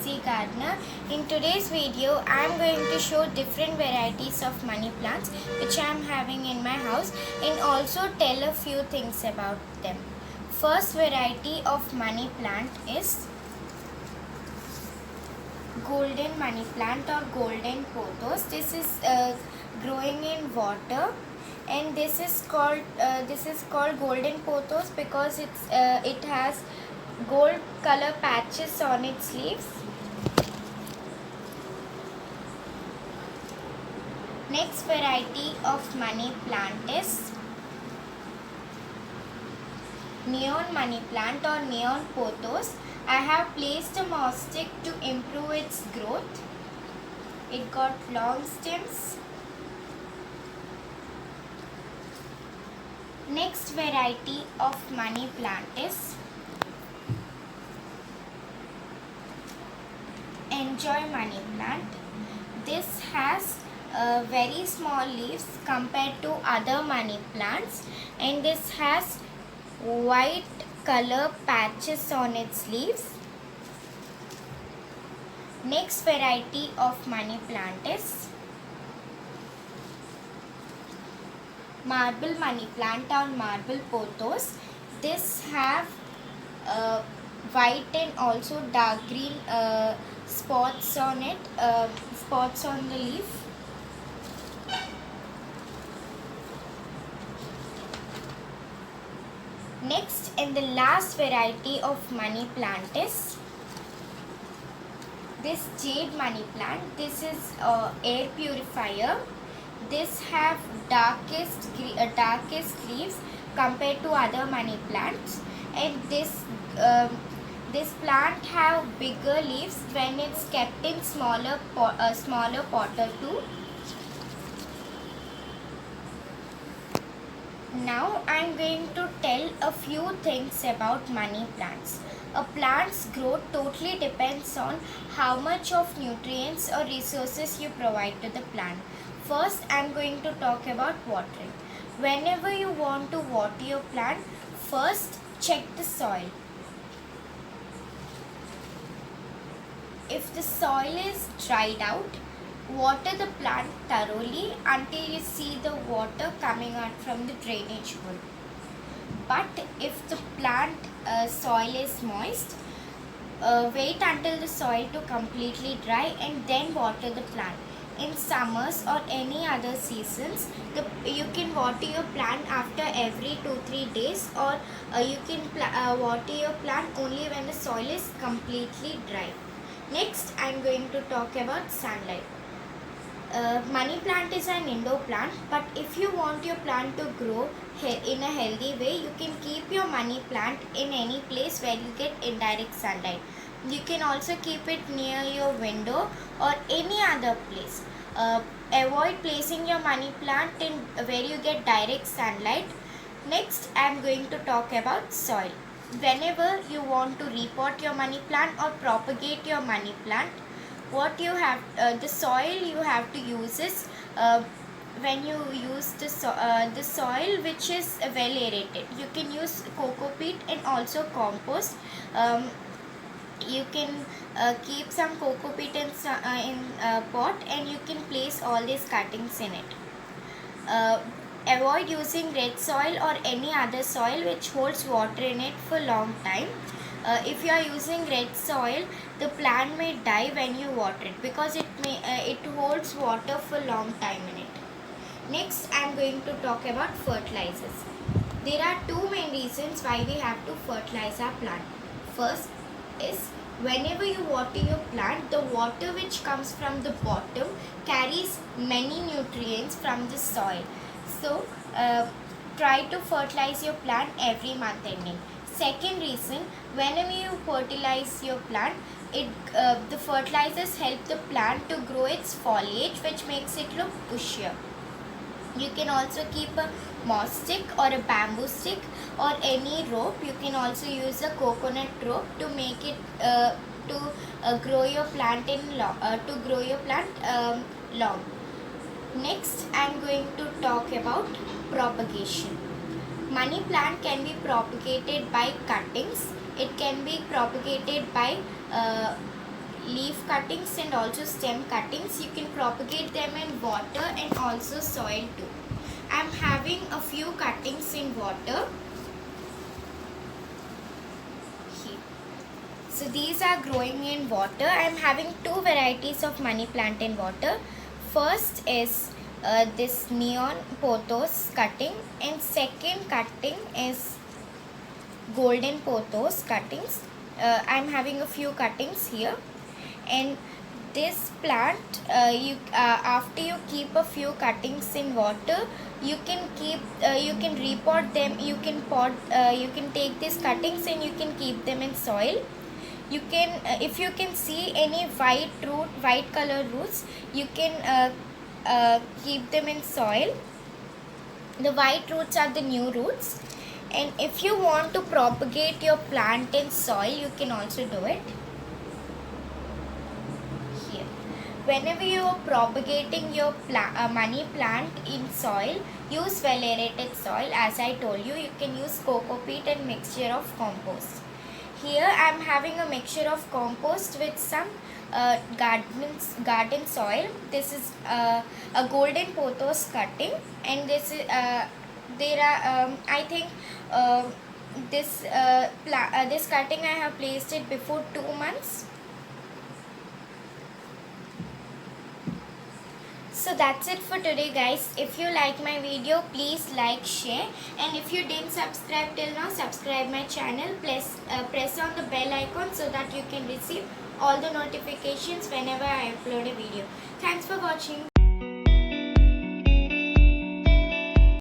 Daisy Gardener. In today's video, I am going to show different varieties of money plants which I am having in my house and also tell a few things about them. First variety of money plant is golden money plant or golden pothos. This is growing in water, and this is called golden pothos because it has gold color patches on its leaves. Next variety of money plant is neon money plant or neon pothos. I have placed a moss stick to improve its growth. It got long stems. Next variety of money plant is enjoy money plant. This has very small leaves compared to other money plants, and this has white color patches on its leaves. Next variety of money plant is marble money plant or marble pothos. This have white and also dark green spots on it, spots on the leaf. Next and the last variety of money plant is this jade money plant. This is air purifier. This have darkest leaves compared to other money plants, and this plant have bigger leaves when it's kept in smaller pot or two. Now I am going to tell a few things about money plants. A plant's growth totally depends on how much of nutrients or resources you provide to the plant. First, I am going to talk about watering. Whenever you want to water your plant, first check the soil. If the soil is dried out, water the plant thoroughly until you see the water coming out from the drainage hole. But if the plant soil is moist, wait until the soil to completely dry and then water the plant. In summers or any other seasons, you can water your plant after every 2-3 days, or you can water your plant only when the soil is completely dry. Next, I am going to talk about sunlight. Money plant is an indoor plant, but if you want your plant to grow in a healthy way, you can keep your money plant in any place where you get indirect sunlight. You can also keep it near your window or any other place. Avoid placing your money plant in where you get direct sunlight. Next, I am going to talk about soil. Whenever you want to repot your money plant or propagate your money plant, what you have the soil you have to use is when you use the soil which is well aerated. You can use coco peat and also compost. You can keep some coco peat in pot, and you can place all these cuttings in it. Avoid using red soil or any other soil which holds water in it for long time. If you are using red soil, the plant may die when you water it because it holds water for long time in it. Next, I am going to talk about fertilizers. There are two main reasons why we have to fertilize our plant. First is whenever you water your plant, the water which comes from the bottom carries many nutrients from the soil. So, try to fertilize your plant every month ending. Second reason, whenever you fertilize your plant, the fertilizers help the plant to grow its foliage, which makes it look bushier. You can also keep a moss stick or a bamboo stick or any rope. You can also use a coconut rope to make it to grow your plant long. Next, I am going to talk about propagation. Money plant can be propagated by cuttings. It can be propagated by leaf cuttings and also stem cuttings. You can propagate them in water and also soil too. I'm having a few cuttings in water here. So these are growing in water. I'm having two varieties of money plant in water. First is this neon pothos cutting, and second cutting is golden pothos cuttings. I'm having a few cuttings here, and this plant after you keep a few cuttings in water, you can repot them. You can take these cuttings and you can keep them in soil. You can if you can see any white color roots, you can keep them in soil. The white roots are the new roots, and if you want to propagate your plant in soil, you can also do it here. Whenever you are propagating your money plant in soil, use well aerated soil. As I told you, you can use coco peat and mixture of compost. Here I am having a mixture of compost with some garden soil. This is a golden pothos cutting, and this is there are I think this cutting I have placed it before 2 months. So that's it for today, guys. If you like my video, please like, share, and if you didn't subscribe till now, subscribe my channel. Press on the bell icon so that you can receive all the notifications whenever I upload a video. Thanks for watching.